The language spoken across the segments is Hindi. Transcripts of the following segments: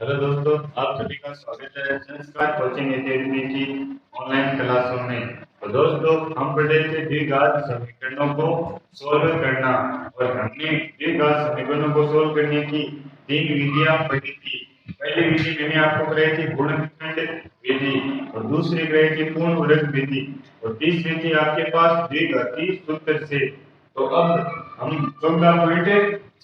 हेलो दोस्तों, आप सभी का स्वागत है संस्कार कोचिंग एकेडमी की ऑनलाइन क्लासों में। तो दोस्तों, हम पढ़ रहे थे द्विघात समीकरणों को सोल्व करना और हमने द्विघात समीकरणों को सोल्व करने की तीन विधियां पढ़ी थी। पहली विधि मैंने आपको कराई थी गुणनखंड विधि और दूसरी कराई थी पूर्ण वर्ग विधि और तीसरी थी आपके पास द्विघाती सूत्र से। तो अब हम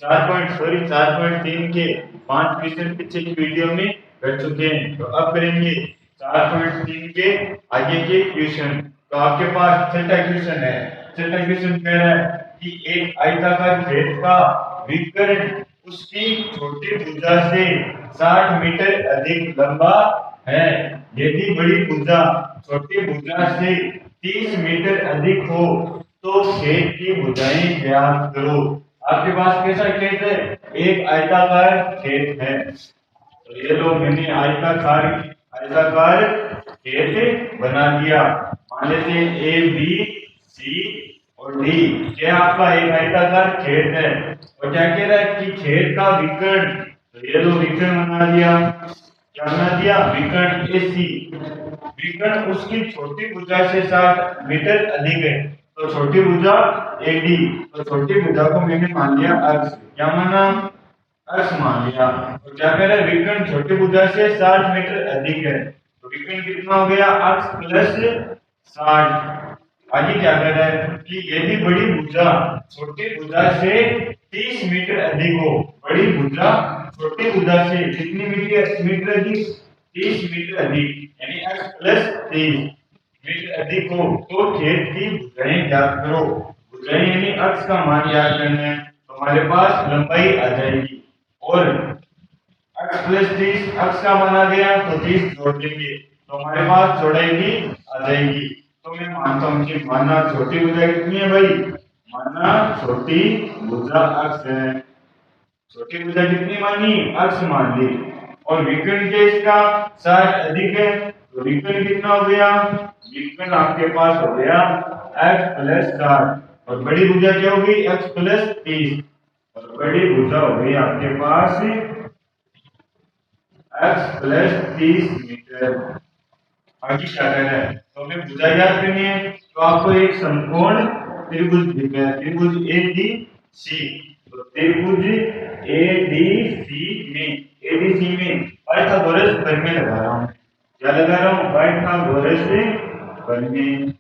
4.3 के 5 क्वेश्चन पीछे की वीडियो में कर चुके हैं। तो अब करेंगे 4.3 के आगे के क्वेश्चन। तो आपके पास छठा क्वेश्चन है। छठा क्वेश्चन कह रहा है कि एक आयताकार खेत का विकर्ण उसकी छोटी भुजा से 60 मीटर अधिक लंबा है। यदि बड़ी भुजा छोटी भुजा से 30 मीटर अधिक हो तो खेत की भुजाएं ज्ञात करो। आपके पास कैसा खेत है? एक आयताकार खेत है। तो ये लोग मैंने आयताकार आयताकार खेत बना दिया। मान लेते हैं ए बी सी और डी। क्या आपका एक आयताकार खेत है और क्या कह रहा है कि खेत का विकर्ण। तो ये लोग विकर्ण बना दिया। क्या बना दिया? विकर्ण ए सी। विकर्ण उसकी छोटी भुजा से 60 मीटर अधिक है। तो छोटी भुजा एडी। तो छोटी भुजा को मैंने मान लिया अक्ष। क्या माना? अक्ष मान लिया। तो क्या कह रहा है? विकर्ण छोटी भुजा से 60 मीटर अधिक है। तो विकर्ण कितना हो गया? अक्ष प्लस 60। आगे क्या कह रहा है कि यदि बड़ी भुजा छोटी भुजा से 30 मीटर अधिक हो। बड़ी भुजा छोटी भुजा से कितनी मीटर अधिक? 30 मीटर अधिक, यानी x प्लस 30 मीटर अधिक हो तो खेत की भुजाएं ज्ञात करो। भुजाएं यानी अक्ष का मान ज्ञात करना है। तो हमारे पास लंबाई आ जाएगी और x प्लस 30 अक्ष का मान आ गया तो 30 जोड़ देंगे तो हमारे पास चौड़ाई भी आ जाएगी। तो मैं मानता हूं कि माना छोटी भुजा कितनी है भाई? माना छोटी भुजा अक्ष है। छोटी भुजा कितनी मानी? अक्ष मान ली। और विकर्ण के इसका 60 अधिक है तो विकर्ण कितना हो गया? विकर्ण आपके पास हो गया x प्लस 60 और बड़ी भुजा क्या होगी? x प्लस 30 और बड़ी भुजा हो गई आपके पास x प्लस 30 मीटर। आगे क्या करना है? तो हमें भुजा याद करनी है। तो आपको एक समकोण त्रिभुज दिख रहा है, त्रिभुज एडीसी। तो त्रिभुज एडीसी में पाइथागोरस प्रमेय लगा रहा हूं। क्या लगा रहा हूं? पाइथागोरस प्रमेय।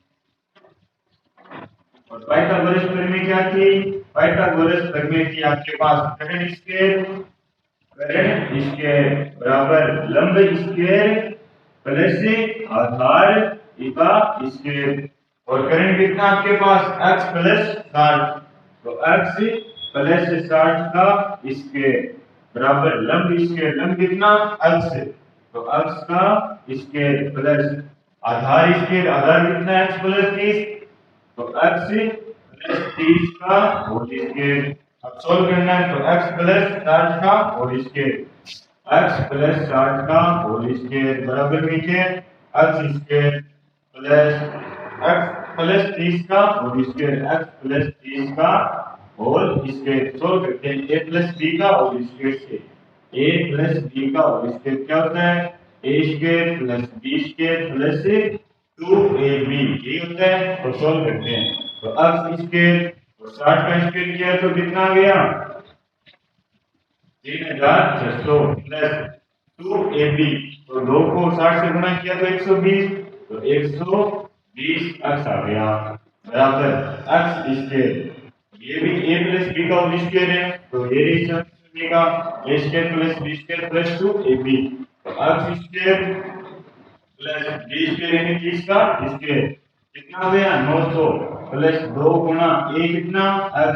और पाइथागोरस प्रमेय क्या थी? पाइथागोरस प्रमेय थी आपके पास करण स्क्वायर बराबर लंब स्क्वायर प्लस आधार का स्क्वायर। और करण कितना आपके पास? x plus 60। तो x प्लस 60 का स्क्वायर बराबर लंब स्क्वायर। लंब कितना? x। तो x का स्क्वायर प्लस आधार स्क्वायर। आधार कितना है? x plus 30। तो x प्लस 30 का होल स्क्वायर। अब सॉल्व करना है तो x प्लस 60 का होल स्क्वायर। x प्लस 60 का होल स्क्वायर बराबर नीचे x square plus x plus 30 का होल स्क्वायर। x प्लस 30 का होल स्क्वायर सॉल्व करते हैं a प्लस b का होल स्क्वायर से। a प्लस b का होल स्क्वायर क्या होता है? a square plus b square plus 2ab ये होता है। तो सॉल्व करते हैं तो x स्क्वायर और 60 का स्क्वायर किया तो कितना आ गया? 3600 प्लस 2ab। तो 2 को 60 से गुणा किया तो 120। तो 120 x आ गया बराबर x स्क्वायर। ये भी a प्लस b का होल स्क्वायर है तो ये रेशो बनेगा a square plus b square plus 2ab। तो x square plus b square यानी 30 का स्क्वायर कितना हो गया? 900 प्लस 2 गुना a कितना? x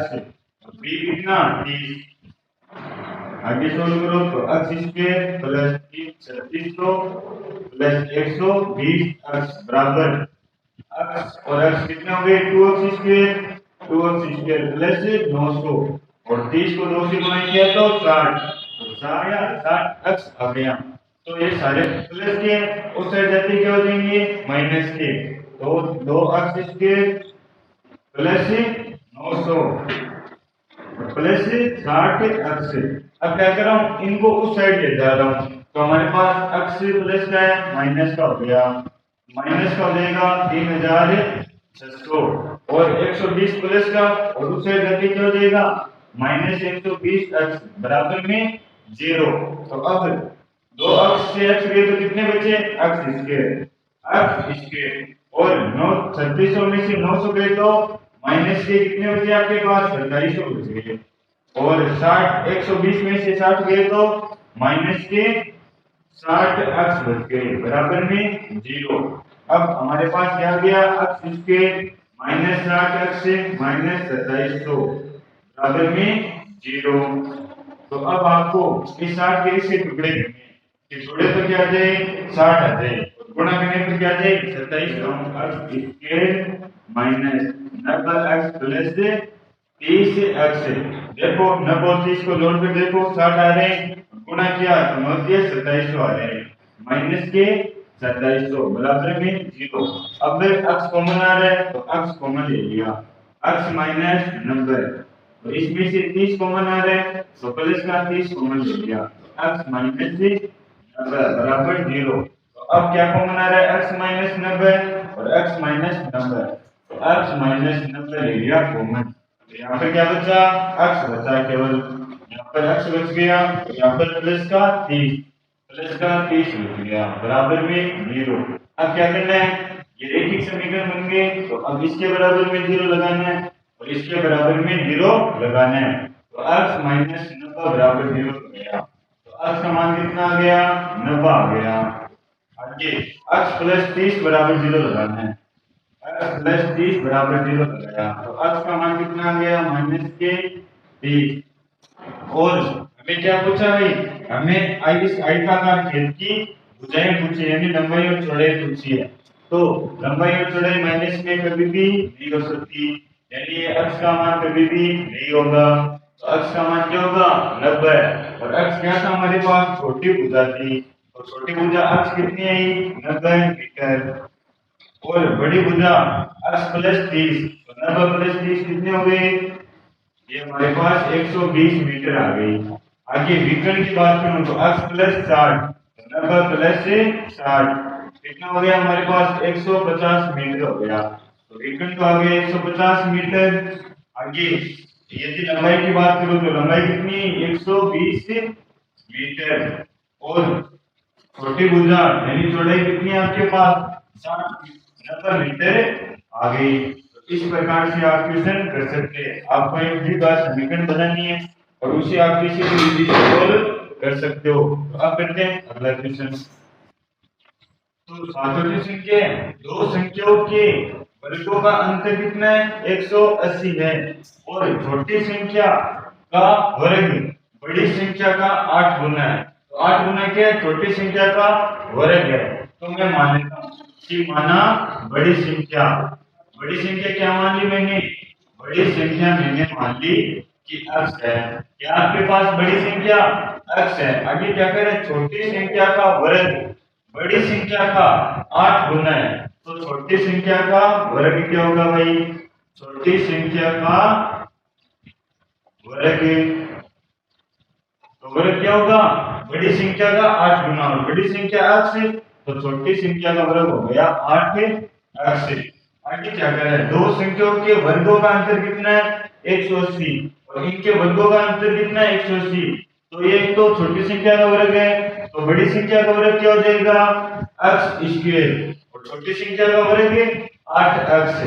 और b कितना? 30। आगे सोल्व करो तो x square plus 3600 plus 120 x बराबर x और x कितने हो गए? 2x square. 2x square plus 900 और 30 को 2 से गुणा किया तो 60। तो 60 x आ गया। तो ये सारे प्लस के उस साइड जाते क्या हो जाएंगे? माइनस के। तो 2x square plus 900 plus 60 x। अब क्या कर रहा हूं? इनको उस साइड ले जा रहा हूं तो हमारे पास अक्स प्लस का है माइनस का हो गया, माइनस का हो जाएगा 3600 और 120 प्लस का और दूसरे गति क्या हो जाएगा माइनस 120 अक्स बराबर में 0। तो अब दो अक्स से अक्स गए तो कितने बचे अक्स स्क्वायर और 9 3600 में से 900 गए तो माइनस के कितने बचे आपके पास 2700 बचे और 60 120 में से 60 गए तो माइनस के 60 अक्स बच गए बराबर में 0। अब हमारे पास क्या गया अक्स स्क्वायर माइनस 60 अक्स से माइनस 2700 बराबर में 0। तो अब आपको इस 60 के इसके टुकड़े करने कि जोड़े तो क्या आ जाए 60 आ जाए और गुणा करने पर क्या आ जाए 2700 अक्स स्क्वायर माइनस 90 अक्स प्लस 30 अक्स। देखो 90 और 30 को जोड़ कर देखो 60 आ रहे हैं गुणा किया तो 9 के 2700 आ रहे हैं माइनस के 2700 बराबर में 0। अब अक्स कॉमन आ रहा है तो अक्स कॉमन ले लिया अक्स माइनस 90 तो इसमें से 30 कॉमन आ रहा है तो प्लस का 30 कॉमन ले लिया अक्स माइनस 90 बराबर 0। तो अब क्या कॉमन आ रहा है अक्स माइनस 90 और अक्स माइनस 90 तो अक्स माइनस 90 ले लिया कॉमन। तो यहाँ पर क्या बचा अक्स बचा केवल यहाँ पर अक्स बच गया तो यहाँ पर प्लस का 30 बच गया बराबर में 0। अब क्या करना है ये रैखिक समीकरण बन गए तो अब इसके बराबर में 0 लगाना है और इसके बराबर में 0 लगाना है तो अक्स माइनस 90 बराबर 0 हो गया। तो अक्स का मान कितना आ गया 90 आ गया। आगे अक्स प्लस 30 बराबर 0 लगाना है अक्स प्लस 30 बराबर 0 लगाया तो अक्स का मान कितना आ गया माइनस के 30 और हमें क्या पूछा भाई हमें इस आयताकार खेल की भुजाएं पूछी यानी लंबाई और चौड़ाई पूछी है। तो लंबाई और चौड़ाई माइनस में कभी भी नहीं हो सकती यानी ये अक्ष का मान कभी भी नहीं होगा। तो अक्ष का मान क्या होगा 90 और अक्ष क्या था हमारे पास छोटी भुजा थी और छोटी भुजा अक्ष कितनी आई 90 मीटर और बड़ी भुजा अक्ष प्लस 30 तो 90 प्लस 30 कितने हो गए ये हमारे पास 120 मीटर आ गई। आगे विकर्ण की बात करूं तो अक्ष प्लस 60 90 प्लस 60 कितना हो गया हमारे पास 150 मीटर हो गया। तो विकर्ण तो आ गया 150 मीटर। आगे यदि लंबाई की बात करूं तो लंबाई कितनी 120 मीटर और छोटी भुजा यानी चौड़ाई कितनी है आपके पास 90 मीटर आ गई। इस प्रकार से आप क्वेश्चन कर सकते हैं। आपको एक भी बात समीकरण बनानी है और उसे आप किसी भी विधि से सॉल्व कर सकते हो। तो आप करते हैं अगला क्वेश्चन। तो सातों संख्या दो संख्याओं के वर्गों का अंतर कितना है 180 है और छोटी संख्या का वर्ग बड़ी संख्या का 8 गुना है। तो 8 गुना क्या है छोटी संख्या का वर्ग है। तो मैं मान लेता हूं कि माना बड़ी संख्या क्या मान ली मैंने बड़ी संख्या मैंने मान ली कि अक्स है। क्या आपके पास बड़ी संख्या अक्स है। आगे क्या करें छोटी संख्या का वर्ग बड़ी संख्या का 8 गुना है। तो छोटी संख्या का वर्ग क्या होगा भाई छोटी संख्या का वर्ग तो वर्ग क्या होगा बड़ी संख्या का 8 गुना और बड़ी संख्या अक्स तो छोटी संख्या का वर्ग हो गया 8 अक्स। आगे क्या करें दो संख्याओं के वर्गों का अंतर कितना है 180 और इनके वर्गों का अंतर कितना है 180। तो ये एक तो छोटी संख्या का वर्ग है तो बड़ी संख्या का वर्ग क्या हो जाएगा अक्स स्क्वायर और छोटी संख्या का वर्ग 8 अक्स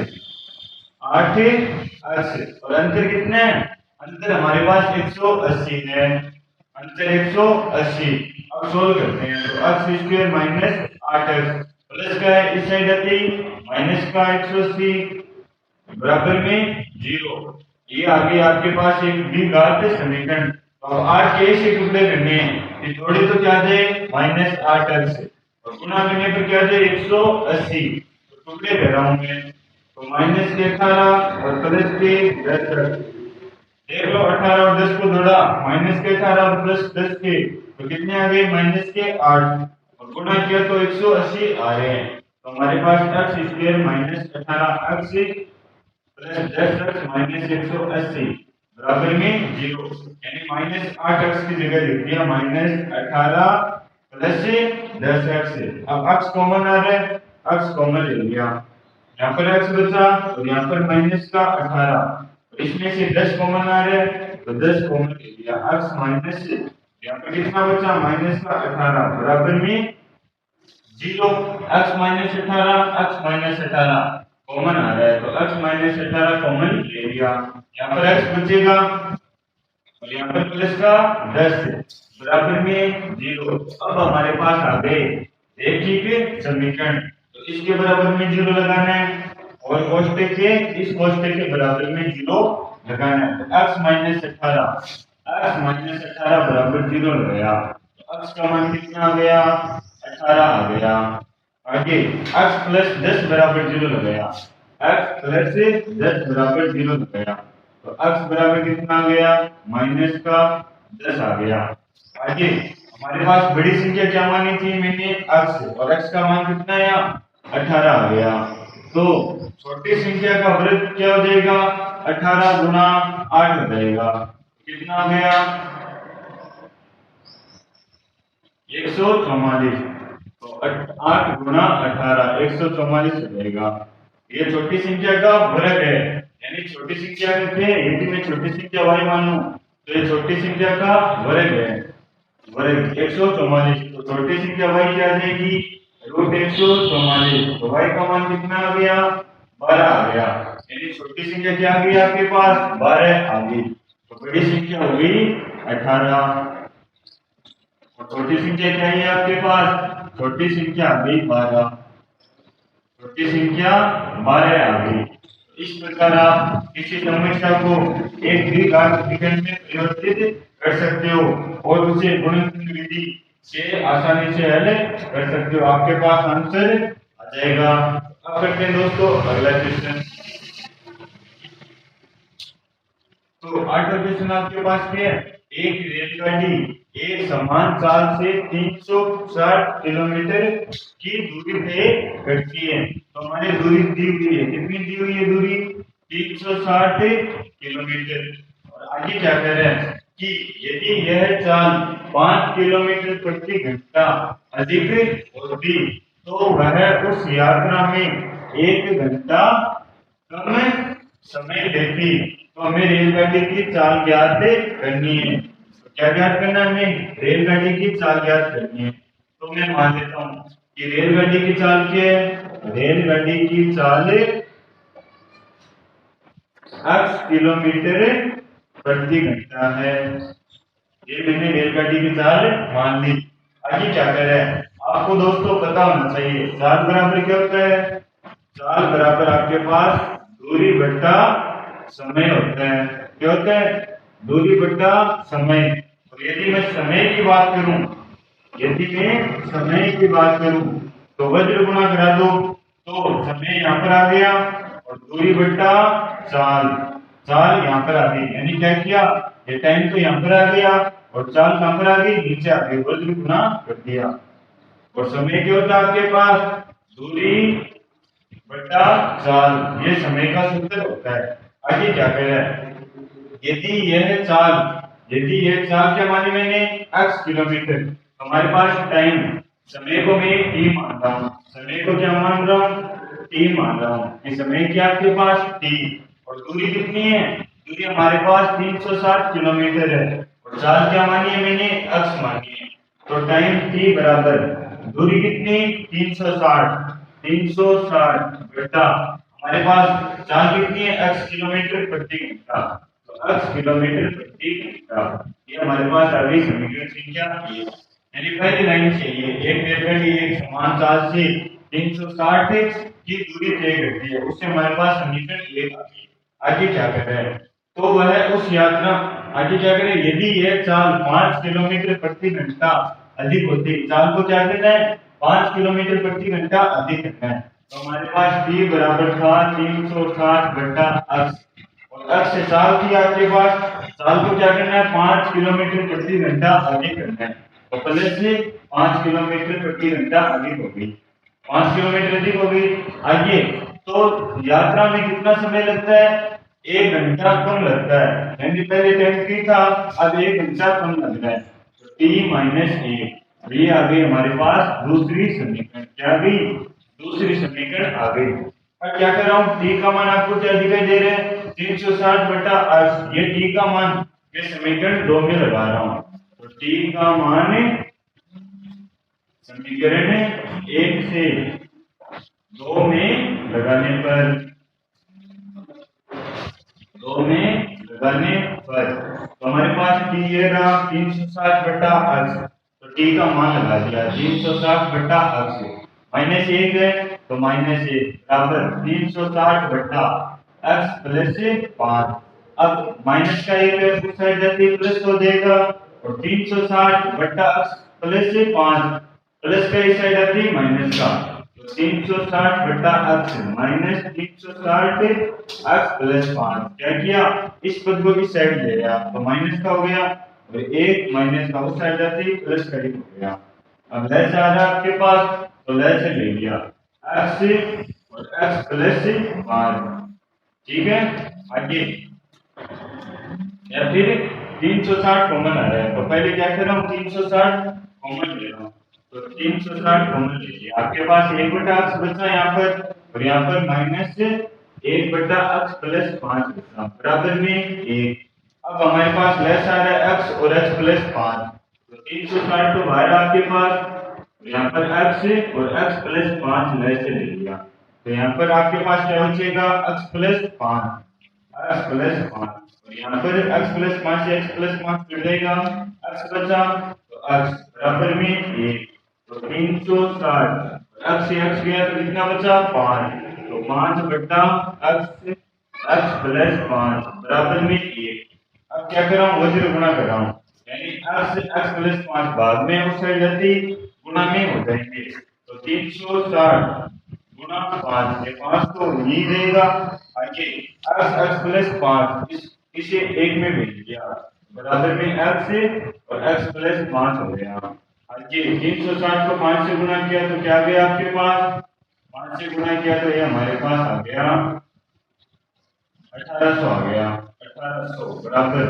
और अंतर कितना है अंतर हमारे पास 180 है अंतर 180। अब सोल्व करते हैं तो अक्स स्क्वायर माइनस 8 अक्स प्लस का है इस साइड आते ही माइनस का 180 बराबर में 0। ये आगे आपके पास एक द्विघात समीकरण तो 8 के से टुकड़े करने हैं ये जोड़े तो क्या जाए माइनस 8 अक्स और गुणा करने पर क्या जाए 180 तो टुकड़े कर रहा हूं मैं तो माइनस के 18 और प्लस के 10 देख लो 18 और 10 को जोड़ा माइनस के 18 और प्लस 10 के तो कितने आ गए माइनस के 8 और गुणा किया तो 180 आ रहे हैं। तो हमारे पास x square minus 18 x plus 10 x minus 180 बराबर में 0 यानी माइनस 8 x की जगह लिख दिया माइनस 18 प्लस 10x। अब x कॉमन आ रहा है, x कॉमन ले लिया, यहाँ पर x बचा और यहाँ पर माइनस का 18, और इसमें से 10 कॉमन आ रहा है तो 10 कॉमन ले लिया, x माइनस यहाँ पर कितना बचा माइनस का 18 बराबर में 0। x माइनस 18 कॉमन आ रहा है तो x माइनस 18 कॉमन ले लिया, यहाँ पर x बचेगा और यहाँ पर प्लस का 10 बराबर में 0। अब हमारे पास आ गए रैखिक समीकरण, तो इसके बराबर में 0 लगाना है और कोष्टक के इस कोष्टक के बराबर में 0 लगाना है। तो x माइनस 18 बराबर 0 लगाया तो x का मान कितना आ गया 18 आ गया। आगे x प्लस 10 बराबर 0 लगाया, x प्लस 10 बराबर 0 लगाया तो x बराबर कितना आ गया माइनस का 10 आ गया। आगे हमारे पास बड़ी संख्या क्या मानी थी मैंने x, और x का मान कितना आया 18 आ गया, तो छोटी संख्या का वर्ग क्या हो जाएगा 18 गुना 8 हो जाएगा, कितना आ गया 144। तो 8 गुना 18 144 हो जाएगा। ये छोटी संख्या का वर्ग है, यानी छोटी संख्या थे यदि मैं छोटी संख्या y मानूं तो ये छोटी संख्या का वर्ग है, वर्ग 144। तो छोटी संख्या y क्या आ जाएगी रूट 144, तो y का मान कितना आ गया 12 आ गया, यानी छोटी संख्या क्या आ गई आपके पास 12 आ गई। तो बड़ी संख्या हो गई 18 और छोटी संख्या क्या है आपके पास, छोटी संख्या आ गई 12, छोटी संख्या 12 आ गई। इस प्रकार आप किसी समस्या को एक द्विघात विकर्ण में परिवर्तित कर सकते हो और उसे गुणनखंड विधि से आसानी से हल कर सकते हो, आपके पास आंसर आ जाएगा। अब करते हैं दोस्तों अगला क्वेश्चन। तो 8वां क्वेश्चन आपके पास क्या है, एक रेलगाड़ी एक समान चाल से 360 किलोमीटर की दूरी तय करती है, तो हमारी दूरी दी हुई है, कितनी दी हुई है दूरी 360 किलोमीटर। और आगे क्या कह रहे हैं कि यदि यह चाल 5 किलोमीटर प्रति घंटा अधिक होती तो वह उस यात्रा में 1 घंटा कम समय लेती, तो हमें रेलगाड़ी की चाल ज्ञात करनी है। तो क्या ज्ञात करना है हमें रेलगाड़ी की चाल ज्ञात करनी है। तो मैं मान लेता हूं कि रेलगाड़ी की चाल क्या है, रेलगाड़ी की चाल x किलोमीटर प्रति घंटा है, ये मैंने रेलगाड़ी की चाल मान ली। आगे क्या कर रहे हैं आपको दोस्तों पता होना चाहिए, चाल बराबर क्या होता है, चाल बराबर आपके पास दूरी बटा समय होता है। क्या होता है दूरी बटा समय। और यदि मैं समय की बात करूं, यदि मैं समय की बात करूं तो वज्र गुणा करा दो, तो समय यहाँ पर आ गया और दूरी बटा चाल, चाल यहाँ पर आ गई, यानी क्या किया ये टाइम तो यहाँ पर आ गया और चाल कहाँ पर आ गई नीचे आ गई, वज्र गुणा कर दिया। और समय क्या होता है आपके पास दूरी बटा चाल, ये समय का सूत्र होता है। आगे क्या कह रहा है, यदि यह चाल क्या मानी मैंने x किलोमीटर, तो हमारे पास टाइम समय को मैं t मान रहा हूँ, समय को क्या मान रहा हूँ t मान रहा हूँ, ये समय क्या आपके पास t, और दूरी कितनी है, दूरी हमारे पास 360 किलोमीटर है और चाल क्या मानी है मैंने x मानी है। तो टाइम t बराबर दूरी कितनी 360 बटा हमारे पास चाल कितनी है x किलोमीटर प्रति घंटा, तो x किलोमीटर प्रति घंटा, ये हमारे पास आ गई समीकरण संख्या ये। यानी पहली लाइन चाहिए एक रेलगाड़ी एक समान चाल से 360 की दूरी तय करती है, उससे हमारे पास समीकरण एक आ गई। आगे क्या कर रहे हैं तो वह उस यात्रा, आगे क्या करें यदि यह चाल 5 किलोमीटर प्रति घंटा अधिक होती, चाल को क्या करना है 5 किलोमीटर प्रति घंटा अधिक करना है, तो हमारे पास t बराबर था 360 बटा x, और x से चाल थी आपके पास, चाल को क्या करना है 5 किलोमीटर प्रति घंटा अधिक करना है, तो प्लस से 5 किलोमीटर प्रति घंटा अधिक हो गई, 5 किलोमीटर अधिक हो गई। आगे तो यात्रा में कितना समय लगता है 1 घंटा कम लगता है, यानी पहले टाइम t था अब 1 घंटा कम लग रहा है, तो t माइनस 1 तो ये आ गई हमारे पास दूसरी समीकरण। क्या आ गई? दूसरी समीकरण आ गई। अब क्या कर रहा हूँ, टी का मान आपको क्या दिखाई दे रहा है? 360 बटा 8। ये टी का मान मैं समीकरण 2 में लगा रहा हूँ। तो टी का मान समीकरण 1 से 2 में लगाने पर, 2 में लगाने पर तो हमारे पास टी ये रहा 360 बटा 8। तो टी का मान लगा दिया 360 बटा 8 माइनस 1 है तो माइनस 1 बराबर 360 बटा x प्लस 5। अब माइनस का एक उस साइड जाती है प्लस हो जाएगा और 360 बटा x प्लस 5 प्लस का इस साइड आती है माइनस का। तो 360 बटा x माइनस 360 x प्लस 5। क्या किया? इस पद को इस साइड ले गया तो माइनस का हो गया और एक माइनस का उस साइड जाती है प्लस का ही हो गया। अब लेस आ रहा है आपके पास तो लेस ले लिया x और x प्लस 5। ठीक है, आगे या फिर 360 कॉमन आ रहा है तो पहले क्या कर रहा हूँ 360 कॉमन ले रहा हूँ। तो 360 कॉमन लीजिए, आपके पास 1 बटा x बचा यहाँ पर और यहाँ पर माइनस 1 बटा x प्लस 5 बचा बराबर में 1। अब हमारे पास लेस आ रहा है x और x प्लस 5। तो 360 तो बाहर आपके पास यहाँ पर x और x प्लस 5 लेस ले लिया तो यहाँ पर आपके पास क्या बचेगा x प्लस 5 और यहाँ पर x प्लस 5 से x प्लस 5 कट जाएगा, x बचा तो x बराबर में 1। तो 360 x से x गया तो कितना बचा 5। तो 5 बटा x प्लस 5 बराबर में 1। अब क्या कर रहा हूँ वज्र गुणा कर रहा हूँ यानी x प्लस 5 बाद में उस साइड जाती गुणा में हो जाएंगे। तो 360 गुणा 5 ये 5 तो नहीं देगा। आगे x प्लस 5 इसे 1 में भेज दिया बराबर में x और x प्लस 5 हो गया। आगे 360 को 5 से गुणा किया तो क्या आ गया आपके पास? 5 से गुणा किया तो ये हमारे पास आ गया 1800 आ गया। 1800 बराबर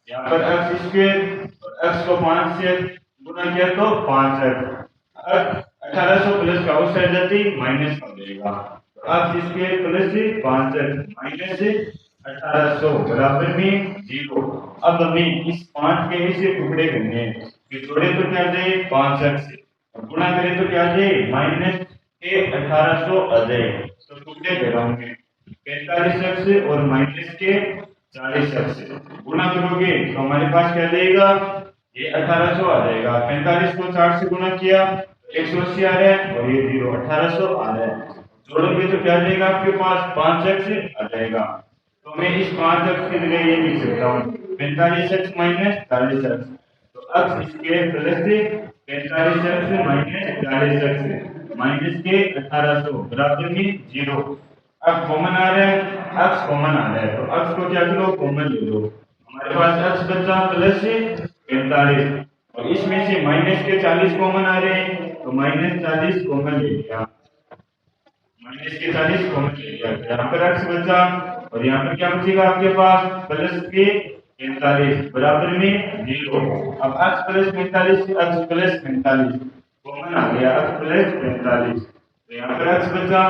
यहाँ पर x स्क्वायर और x को 5 से गुणा किया तो 5x। 1800 प्लस का उस साइड जाती माइनस हो जाएगा तो x square plus 5x minus 1800 बराबर में 0। अब हमें इस 5 के ऐसे टुकड़े करने हैं कि जोड़े तो क्या जाए 5x और गुणा करें तो क्या जाए माइनस के 1800 आ जाए। तो टुकड़े कराऊंगे 45x और माइनस के 40x गुणा करोगे तो हमारे पास क्या जाएगा ये 1800 आ जाएगा। 45 को 4 से गुणा किया 180 आ रहा है और ये 0 1800 आ रहा है। जोड़ोगे तो क्या जाएगा आपके पास 5x आ जाएगा। तो मैं इस 5x की जगह ये लिख सकता हूँ 45x माइनस 40x। तो x square plus 45x minus 40x minus के 1800 बराबर में 0। अब कॉमन आ रहा है x कॉमन आ रहा है तो x को क्या करो कॉमन ले लो। हमारे पास x बचा प्लस 45 और इसमें से माइनस के 40 कॉमन आ रहे हैं तो माइनस 40 कॉमन ले लिया। माइनस के 40 कॉमन ले लिया यहाँ पर x बचा और यहाँ पर क्या बचेगा आपके पास प्लस के 45 बराबर में 0। अब x plus 45 x plus 45 common आ गया x प्लस 45 तो यहाँ पर x बचा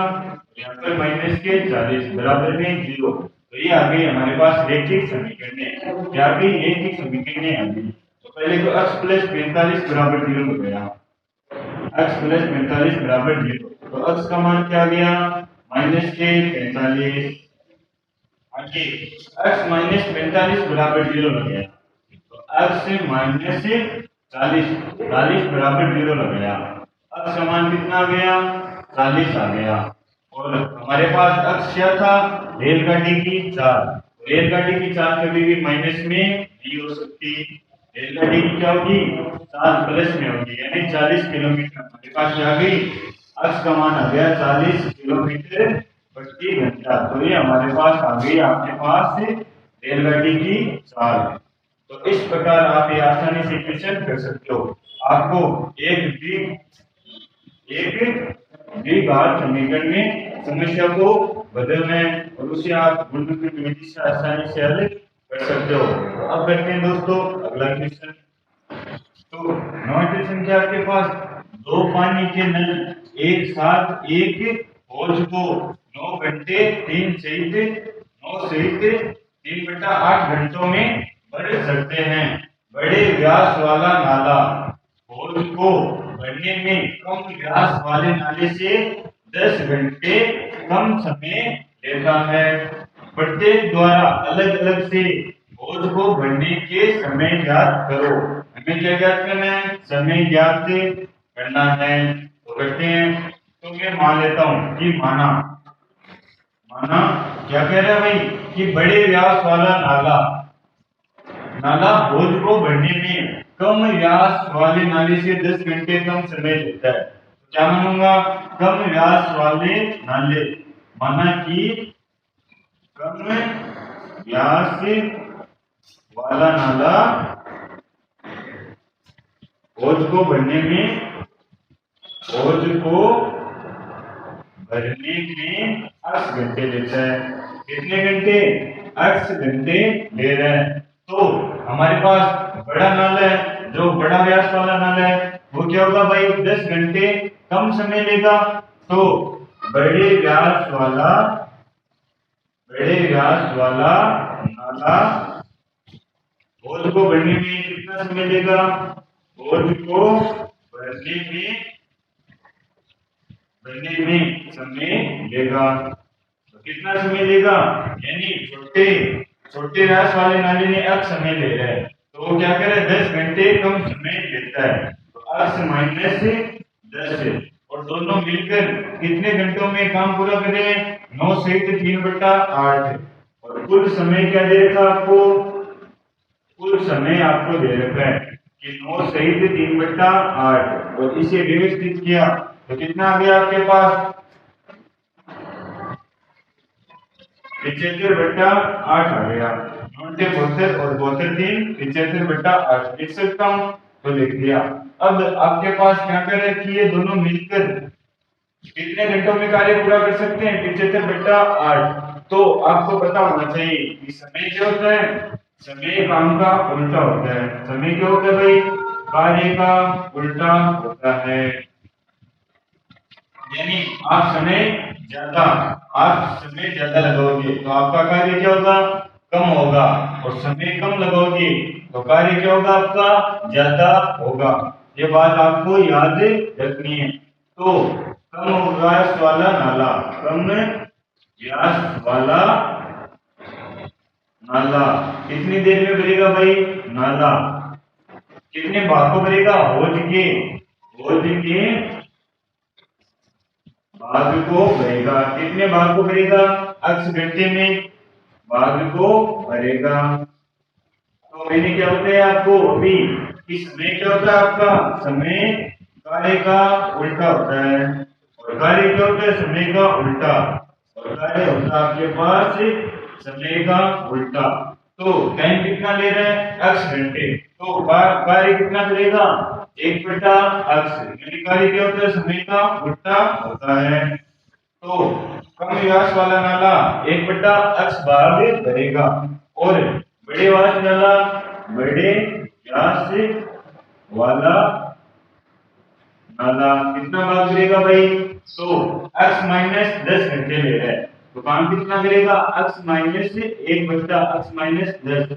यहाँ पर माइनस के 40 बराबर में 0। तो ये आ गई हमारे पास रैखिक समीकरण। क्या आ गई रैखिक समीकरण आ गई। तो पहले तो x प्लस 45 बराबर 0 हो गया, x प्लस 45 बराबर 0। तो x का मान क्या आ गया माइनस के 45। आगे x माइनस 45 बराबर 0 लग गया तो x माइनस 40 बराबर 0 लग गया। x का मान कितना आ गया 40 आ गया। और हमारे पास x क्या था रेलगाड़ी की चाल। रेलगाड़ी की चाल कभी भी माइनस में नहीं हो सकती, रेलगाड़ी की क्या होगी चाल प्लस में होगी यानी 40 किलोमीटर। हमारे पास क्या आ गई x का मान आ गया 40 किलोमीटर प्रति घंटा। तो ये हमारे पास आ गई आपके पास रेलगाड़ी की चाल। तो इस प्रकार आप ये आसानी से क्वेश्चन कर सकते हो। आपको एक द्विघात समीकरण में समस्या को बदलना है और उसे आप गुणन की विधि से आसानी से हल कर सकते हो। अब करते हैं दोस्तों अगला क्वेश्चन। तो नॉट संख्या आपके पास दो पानी के नल एक साथ एक हौज को 9 घंटे 3 सहित 9 सहित 3/8 घंटों में भर सकते हैं। बड़े व्यास वाला नाला हौज को भरने में कम व्यास वाले नाले से 10 घंटे कम समय लेता है। प्रत्येक द्वारा अलग अलग से हौज को भरने के समय ज्ञात करो। हमें क्या ज्ञात करना है? समय ज्ञात करना है। तो करते हैं। तो मैं मान लेता हूं कि माना क्या कह रहा है भाई कि बड़े व्यास वाला नाला हौज को भरने में कम व्यास वाले नाले से 10 घंटे कम समय लेता है। तो क्या मानूंगा? कम व्यास वाले नाले, माना कि कम व्यास वाला नाला हौज को भरने में 8 घंटे लेता है। कितने घंटे? 8 घंटे ले रहा है। तो हमारे पास बड़ा नाला है, जो बड़ा व्यास वाला नाला है वो क्या होगा भाई? 10 घंटे कम समय लेगा। तो बड़े व्यास वाला नाला हौज को भरने में कितना समय लेगा? हौज को भरने में समय लेगा। तो कितना समय लेगा? यानी छोटे व्यास वाले नाले में अब समय ले रहा है, तो वो क्या करे? 10 घंटे कम समय लेता है। तो x माइनस 10 और दोनों मिलकर कितने घंटों में काम पूरा करें? 9 सहित 3/8। और कुल समय क्या दे रखा आपको? कुल समय आपको दे रखा है कि 9 सहित 3/8 और इसे व्यवस्थित किया तो कितना आ गया आपके पास? 75/8 आ गया। 72 और 72 75/8 लिख सकता हूं, तो लिख दिया। अब आपके पास क्या करे कि ये दोनों मिलकर कितने घंटों में कार्य पूरा कर सकते हैं? 75/8। तो आपको पता होना चाहिए कि समय क्या होता है? समय काम का उल्टा होता है। समय क्या होता है भाई? कार्य का उल्टा होता है। यानी आप समय ज्यादा लगाओगे तो आपका कार्य क्या होगा? कम होगा। और समय कम लगाओगे तो कार्य क्या होगा? आपका ज्यादा होगा। ये बात आपको याद रखनी है। तो कम व्यास वाला नाला कितनी देर में भरेगा भाई? नाला कितने भाग को भरेगा? हौज के भाग को भरेगा। कितने भाग को भरेगा? 8 घंटे में भाग को भरेगा। तो मैंने क्या बताया आपको अभी कि समय क्या होता है आपका? समय कार्य का उल्टा होता है और कार्य क्या होता है? समय का उल्टा। और कार्य होता है आपके पास समय का उल्टा। तो टाइम कितना ले रहा है? 8 घंटे। तो कार्य कितना करेगा? 1/8। यानी कार्य क्या होता है? समय का उल्टा होता है। तो कम व्यास वाला नाला 1/8 भाग भरेगा और बड़े व्यास वाला नाला कितना भाग भरेगा भाई? तो x माइनस 10 घंटे ले रहा है, तो काम कितना करेगा? x माइनस 1/x-10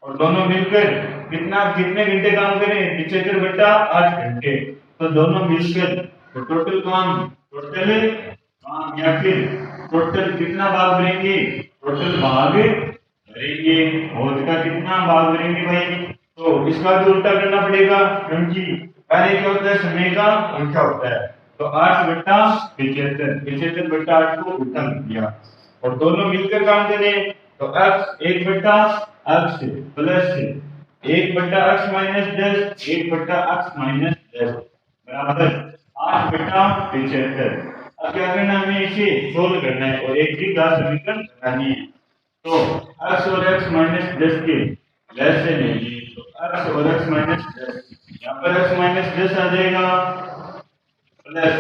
और दोनों मिलकर कितने घंटे काम करें? 75/8 घंटे। तो दोनों मिलकर तो टोटल या फिर टोटल कितना भाग भरेंगे? टोटल भाग भरेंगे। और इसका कितना भाग भरेंगे भाई? तो इसका भी उल्टा करना पड़ेगा क्योंकि कार्य क्या होता है? समय का उल्टा होता है। तो 8/75 75/8 को उल्टा कर दिया और दोनों मिलकर काम करें तो x 1/x plus 1/x-10 1/x-10 बराबर 8/75। अब क्या करना है? हमें इसे सोल्व करना है और एक सीधा समीकरण बनानी है। तो x और x-10 के लेस से लेंगे तो x और x-10 यहाँ पर x-10 आ जाएगा प्लस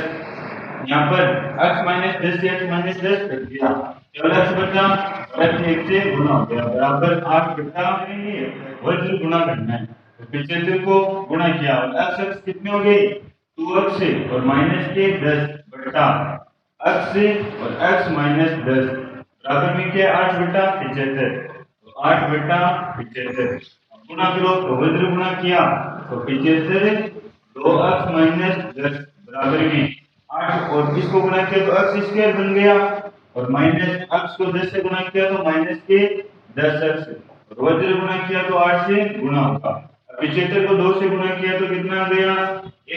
यहाँ पर x-10 से x-10 कट दिया, केवल x बचा और x 1 से गुणा हो गया बराबर 8 करेंगे और फिर गुणा करना है। तो 75 को गुणा किया और x अक्ष कितने हो गए 2x और माइनस के 10 बटा x और x माइनस 10 बराबर में क्या 8 बटा 75 तो 8 बटा 75 गुणा करो तो वज्र गुणा किया तो 75 2x माइनस 10 बराबर में 8 और इसको गुणा किया तो x स्क्वायर बन गया और माइनस x को 10 से गुणा किया तो माइनस के 10x और वज्र गुणा किया तो 8 से गुणा होगा 75 को 2 से गुणा किया तो कितना आ गया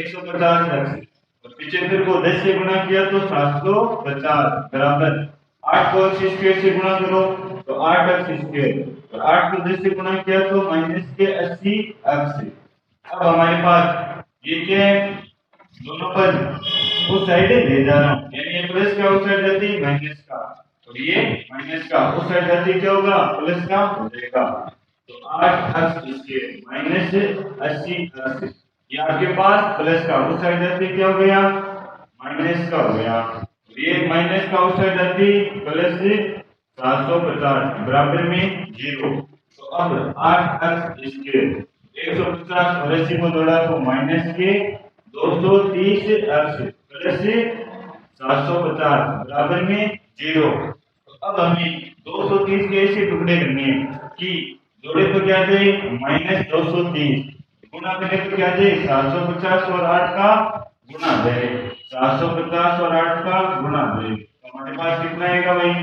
150x और 75 को 10 से गुणा किया तो 750 बराबर 8 को x स्क्वायर से गुणा करो तो 8x स्क्वायर और 8 को 10 से गुणा किया तो माइनस के 80x। अब हमारे पास ये क्या है दोनों पद उस साइड ले जा रहा हूं यानी ये प्लस का उस साइड जाती है माइनस का और ये माइनस का उस साइड जाती क्या होगा प्लस का हो जाएगा तो 8x स्क्वायर माइनस 80x ये आपके पास प्लस का उस साइड जाती क्या हो गया माइनस का हो गया और ये माइनस का उस साइड जाती प्लस 750 बराबर में 0 तो अब 8x स्क्वायर 150 और 80 को जोड़ा तो माइनस के 230 x प्लस 750 बराबर में 0 तो अब हमें 230 के ऐसे टुकड़े करने हैं कि जोड़े तो क्या जाए माइनस 230 गुणा करें तो क्या जाए 750 और 8 का गुणा जाए 750 और 8 का गुणा जाए तो हमारे पास कितना आएगा भाई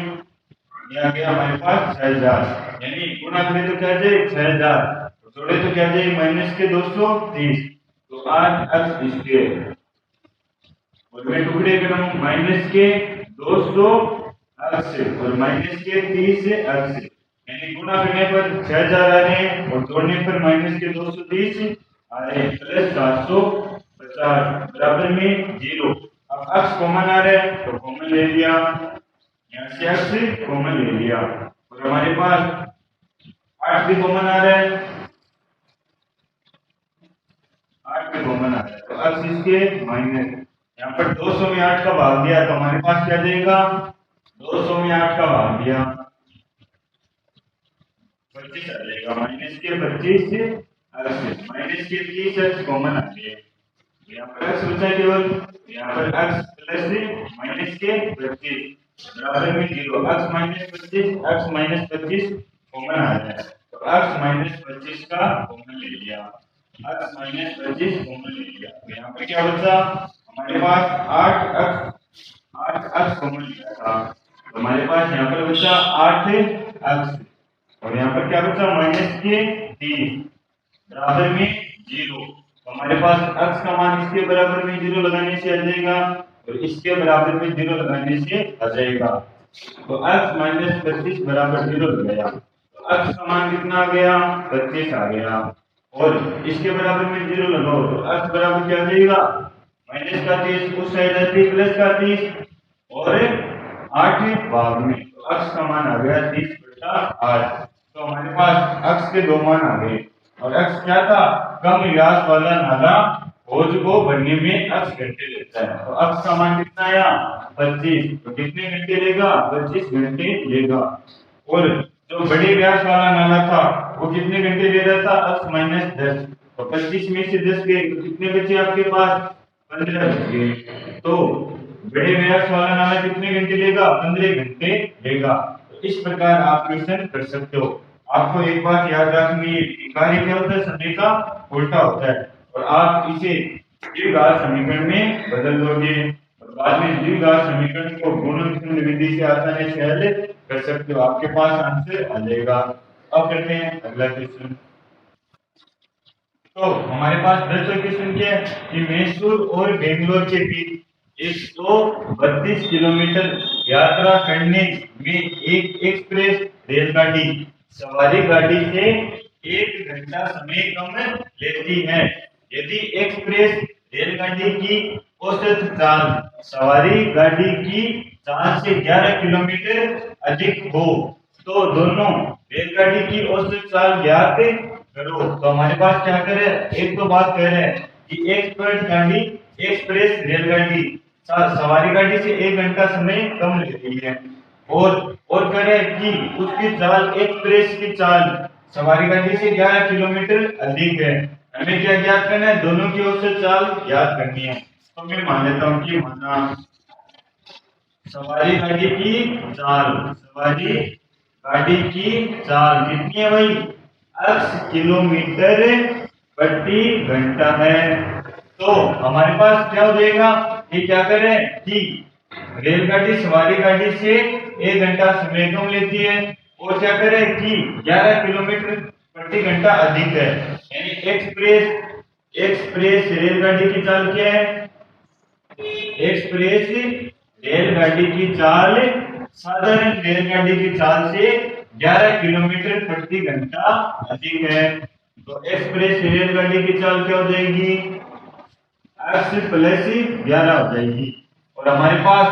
ये आ गया हमारे पास 6000 यानी गुणा करें तो क्या जाए 6000 जोड़े तो क्या जाए माइनस के 230 तो 8x स्क्वायर और मैं टुकड़े करूं माइनस के 200x और माइनस के 30x यानी गुणा करने पर 6000 आ रहे हैं और जोड़ने पर माइनस के 230 आ रहे हैं प्लस 750 बराबर में 0 अब x कॉमन आ रहा है तो कॉमन ले लिया यहाँ से x कॉमन ले लिया और हमारे पास 8 भी कॉमन आ रहा है 8 भी कॉमन आ रहा है तो x इसके माइनस यहाँ पर 200 में 8 का भाग दिया तो हमारे पास क्या जाएगा 200 में 8 का भाग दिया 25 आ जाएगा माइनस के 25 से x माइनस के 30x कॉमन आ गया यहाँ पर x बचा केवल यहाँ पर x प्लस माइनस के 25 बराबर में 0 x minus 25 x minus 25 common आ रहा है तो x माइनस 25 का कॉमन ले लिया x माइनस 25 कॉमन ले लिया तो यहाँ पर क्या बचा हमारे पास 8x कॉमन लिया था तो हमारे पास यहाँ पर बचा 8x और यहाँ पर क्या बचा माइनस के 30 बराबर में 0 तो हमारे पास x का मान इसके बराबर में 0 लगाने से आ जाएगा और इसके बराबर में 0 लगाने से आ जाएगा तो x माइनस 25 बराबर 0 लगाया तो x का मान कितना आ गया 25 आ गया और इसके बराबर में 0 लगाओ तो x बराबर क्या आ जाएगा माइनस का 30 उस साइड आती प्लस का 30 और 8 भाग में तो x का मान आ गया 30 बटा 8 तो हमारे पास x के दो मान आ गए और x क्या था कम व्यास वाला नाला खोज को भरने में x घंटे लेता है तो x का मान कितना आया 25 तो कितने घंटे लेगा 25 घंटे लेगा और जो बड़े व्यास वाला नाला था वो कितने घंटे ले रहा था x माइनस 10 तो 25 में से 10 गए तो कितने बचे आपके पास 15 बचे तो बड़े व्यास वाला नाला कितने घंटे लेगा 15 घंटे लेगा तो इस प्रकार आप क्वेश्चन कर सकते हो आपको एक बात याद रखनी है कार्य क्या होता है समय का उल्टा होता है और आप इसे द्विघात समीकरण में बदल दोगे और बाद में द्विघात समीकरण को गुणनखंड विधि से आसानी से हल कर सकते हो आपके पास आंसर आ जाएगा। अब करते हैं अगला क्वेश्चन। तो हमारे पास 10वां क्वेश्चन क्या है कि मैसूर और बेंगलोर के बीच 132 किलोमीटर यात्रा करने में एक एक्सप्रेस रेलगाड़ी सवारी गाड़ी से 1 घंटा समय कम लेती है। यदि एक्सप्रेस रेलगाड़ी की औसत चाल सवारी गाड़ी की चाल से 11 किलोमीटर अधिक हो तो दोनों रेलगाड़ी की औसत चाल ज्ञात करो। तो हमारे पास क्या करे एक तो बात कह रहे हैं कि एक्सप्रेस रेलगाड़ी सवारी गाड़ी से 1 घंटा समय कम लेती है और कह रहे हैं कि उसकी चाल एक्सप्रेस की चाल सवारी गाड़ी से 11 किलोमीटर अधिक है। हमें क्या ज्ञात करना है, दोनों की ओर से चाल ज्ञात करनी है। तो मैं मान लेता हूँ कि माना सवारी गाड़ी की चाल, सवारी गाड़ी की चाल कितनी है भाई, 80 किलोमीटर प्रति घंटा है। तो हमारे पास क्या हो जाएगा, ये क्या करें कि रेलगाड़ी सवारी गाड़ी से 1 घंटा समय कम लेती है और क्या करें कि 11 किलोमीटर प्रति घंटा अधिक है। यानी एक्सप्रेस रेलगाड़ी की चाल क्या है, एक्सप्रेस रेलगाड़ी की चाल साधारण रेलगाड़ी की चाल से 11 किलोमीटर प्रति घंटा अधिक है। तो एक्सप्रेस रेलगाड़ी की चाल क्या हो जाएगी, 80 प्लस 11 हो जाएगी। और हमारे पास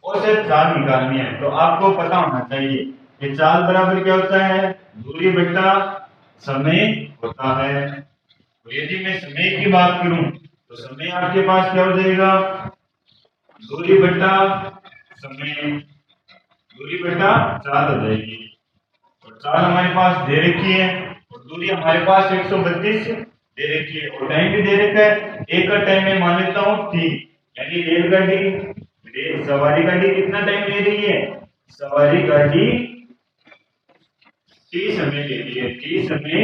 औसत चाल निकालनी है, तो आपको पता होना चाहिए कि चाल बराबर क्या होता है, दूरी बटा समय होता है। तो यदि मैं समय की बात करूं तो समय आपके पास क्या हो जाएगा, दूरी बटा समय, दूरी बटा चाल हो जाएगी। और चाल हमारे पास दे रखी है और दूरी हमारे पास 132 दे रखी है और टाइम भी दे रखा है। एक का टाइम मैं मान लेता हूँ 3, यानी सवारी गाड़ी कितना टाइम ले रही है, सवारी गाड़ी टी समय ले रही है, टी समय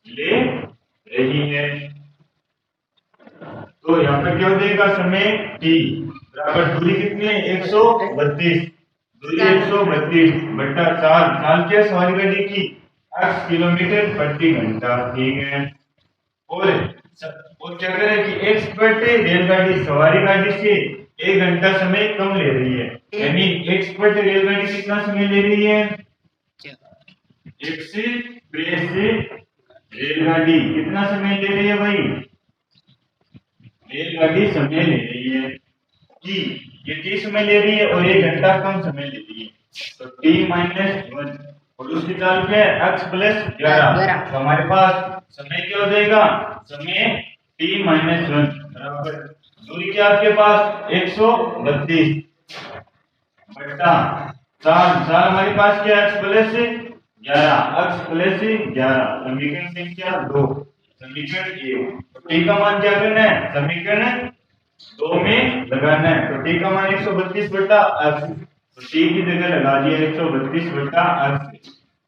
ले रही है। तो यहाँ पर क्या हो जाएगा, समय टी बराबर दूरी कितनी है, 132, दूरी 132 बट्टा चाल, चाल क्या सवारी गाड़ी की 8 किलोमीटर प्रति घंटा, ठीक है। और क्या करें कि एक्सपर्ट रेलगाड़ी सवारी गाड़ी से 1 घंटा समय कम ले रही है, यानी एक्सपर्ट रेलगाड़ी कितना समय ले रही है, एक्सप्रेस रेलगाड़ी कितना समय ले रही है भाई, रेलगाड़ी समय ले रही है कि ये टी समय ले रही है और 1 घंटा कम समय ले रही है। तो टी माइनस 1 और उसकी चाल क्या है, x प्लस 11। तो हमारे पास समय क्या हो जाएगा, समय टी माइनस 1 बराबर दूरी क्या आपके पास 132 बट्टा चाल, चाल हमारे पास क्या है, x प्लस 11, x प्लस 11, समीकरण संख्या 2, समीकरण 1। टी का मान क्या करना है, समीकरण 2 में लगाना है। तो टी का मान 132 बटा 80, तो टी की जगह लगा दिया 132 बटा 80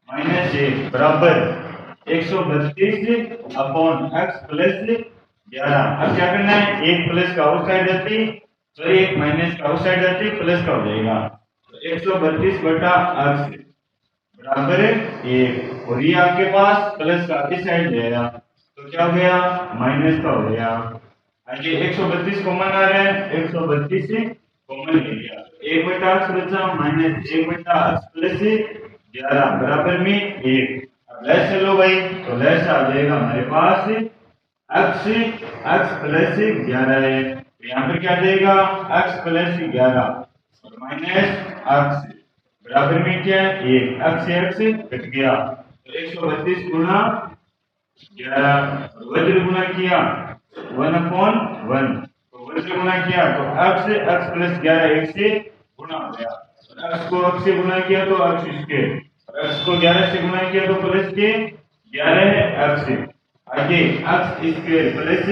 माइनस 1 बराबर 132 अपॉन x प्लस 11। अब क्या करना है, एक प्लस का आउट साइड जाती, सॉरी एक माइनस का आउट साइड जाती, प्लस का हो जाएगा। तो 132 बटा 80 बराबर 1 और ये आपके पास प्लस का किस साइड जाएगा, तो क्या हो गया, माइनस का हो गया। आगे 132 कॉमन आ रहा है, 132 से कॉमन ले लिया, 1 बटा x बचा माइनस 1 बटा x प्लस 11 बराबर में 1। अब लेस चलो भाई, तो लेस आ जाएगा हमारे पास x प्लस 11 है, तो यहाँ पर क्या आ जाएगा, x प्लस 11 और माइनस x बराबर में क्या है 1, x से x कट गया, तो 132 गुना 11 वज्र गुना किया 1/1, तो वज्र गुना किया तो x से x प्लस 11 1 से गुना हो गया, और x को x से गुना किया तो x स्क्वायर, और x को 11 से गुना किया तो प्लस के 11 है x, आगे x स्क्वायर प्लस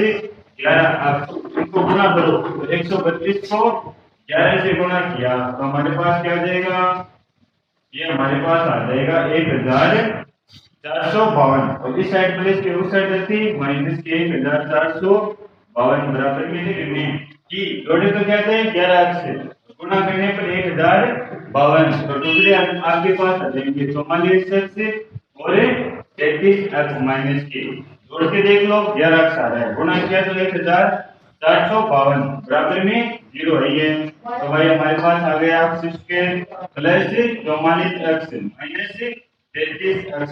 11 x, इनको गुना करो तो 132 को 11 से गुना किया तो हमारे पास क्या आ जाएगा, ये हमारे पास आ जाएगा 1452, और इस साइड प्लस के उस साइड रहती माइनस के 1452 बराबर में लिखने की जोड़े तो कहते हैं 11 से गुणा करने पर 1052, तो टुकड़े आपके पास आ जाएंगे 44 से और 33 माइनस के, जोड़ के देख लो 11 आ रहा है, गुणा किया तो 1452 बराबर में 0 है। तो भाई हमारे पास आ गया x square plus 44x minus 33x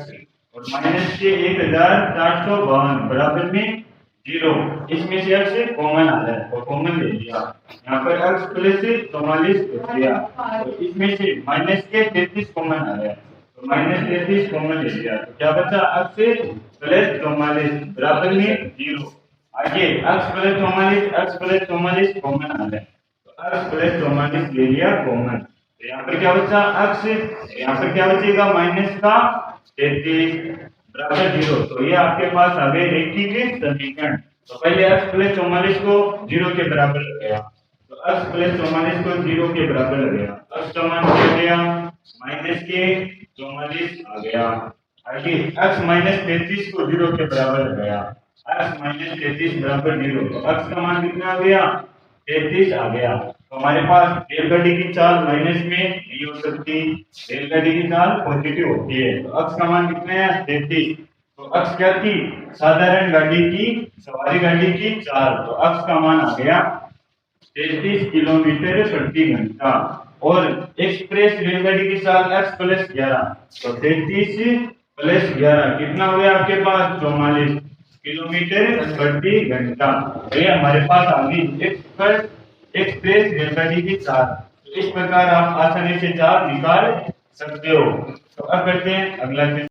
और माइनस के 1452 बराबर में 0, इसमें से x कॉमन आ रहा है और कॉमन ले लिया, यहाँ पर x प्लस 44 बच गया, तो इसमें से माइनस के 33 कॉमन आ रहा है, तो माइनस 33 कॉमन ले लिया, तो क्या बचा x प्लस 44 बराबर में 0। आगे x प्लस 44 कॉमन आ रहा है, तो x प्लस 44 ले लिया कॉमन, तो यहाँ पर क्या बचा x, यहाँ पर क्या बचेगा माइनस का 33, बराबर 0। तो ये आपके पास आ गए रैखिक समीकरण। तो पहले x प्लस 44 को 0 के बराबर लगाया, तो x प्लस 44 को 0 के बराबर लगाया, x का मान क्या गया माइनस के 44 आ गया। आगे x माइनस 33 को 0 के बराबर लगाया, x माइनस 33 बराबर 0, तो x का मान कितना आ गया 33 आ गया। तो हमारे पास रेलगाड़ी की चाल माइनस में नहीं हो सकती, रेलगाड़ी की चाल पॉजिटिव होती है। तो x का मान कितना है 33। तो x क्या थी साधारण गाड़ी की सवारी गाड़ी की चाल, तो x का मान आ गया 33 किलोमीटर प्रति घंटा। और एक्सप्रेस रेलगाड़ी की चाल x प्लस 11, तो 33 प्लस 11 कितना हो गया आपके पास 44 किलोमीटर प्रति घंटा। तो ये हमारे पास आ गई एक्सप्रेस रेलगाड़ी की चाल। तो इस प्रकार आप आसानी से चाल निकाल सकते हो। तो अब करते हैं अगला